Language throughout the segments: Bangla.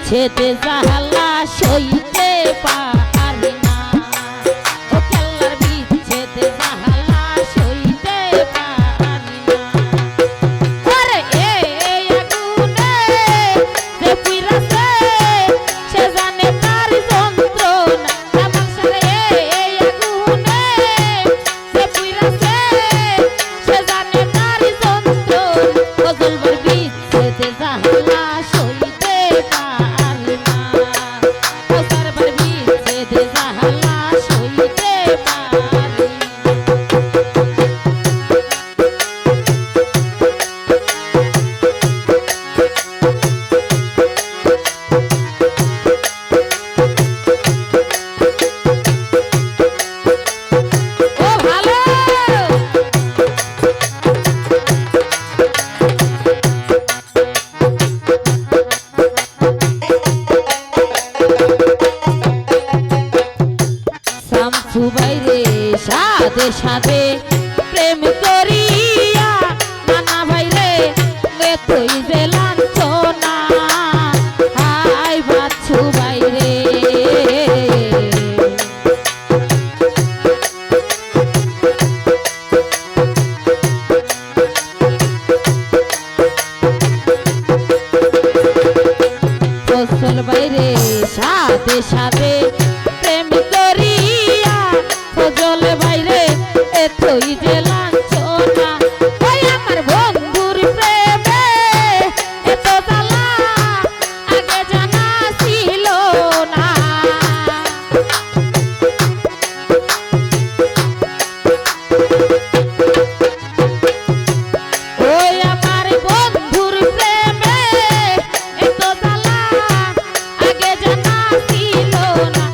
বিচ্ছেদে জাহালা সইতে পারি না, ও কেল্লার বিচ্ছেদে জাহালা সইতে পারি না। ওরে এই আগুনে যে পুইরাছে সে জানে তার যন্ত্রণা, আমার সারে এই আগুনে যে পুইরাছে সে জানে তার যন্ত্রণা, ও জলবার বিচ্ছেদে জাহালা সইতে পারি না, ও সারবার বিচ্ছেদে জাহালা সইতে পারি না। ও ভালো শামসু বাইরে সাদে সাদে প্রেম করিয়া নানা ভাইরে তুই যে লাঞ্ছনা, হাই বাচ্চু বাইরে ফসল বাইরে সাদে সাদে প্রেম করিয়া ফজল বাইরে তুই যে লাঞ্ছনা, ওই আমার বন্ধুর প্রেমে এত জ্বালা আগে জানা ছিল না। ওই আমার বন্ধুর প্রেমে এত জ্বালা আগে জানা ছিল না,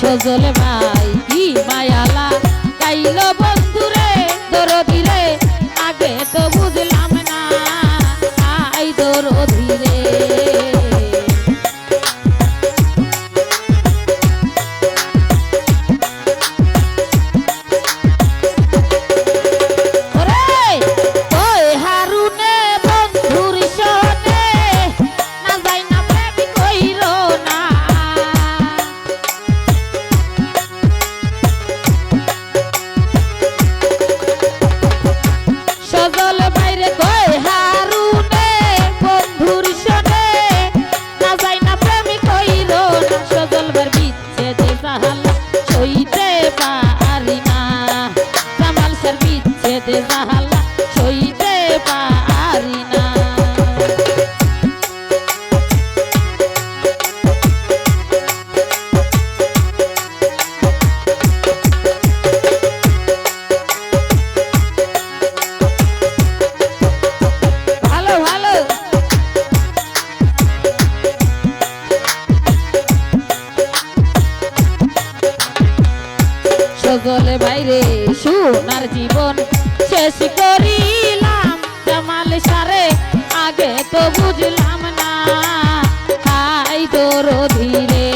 ফজল ভাই কি মায়ালা গাইলো বন্ধুরে দরদি রে আগে তো বুঝলাম না আই দরদি রে জাহালা সইতে পারি না ভালো ভালো সজলে বাইরে সোনার জীবন শেষ করিলাম জামাল সারে আগে তো বুঝলাম না খাই দরদি রে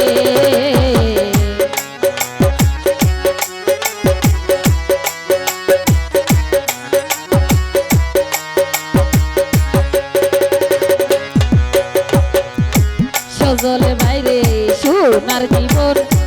সজলে বাইরে সোনার জীবন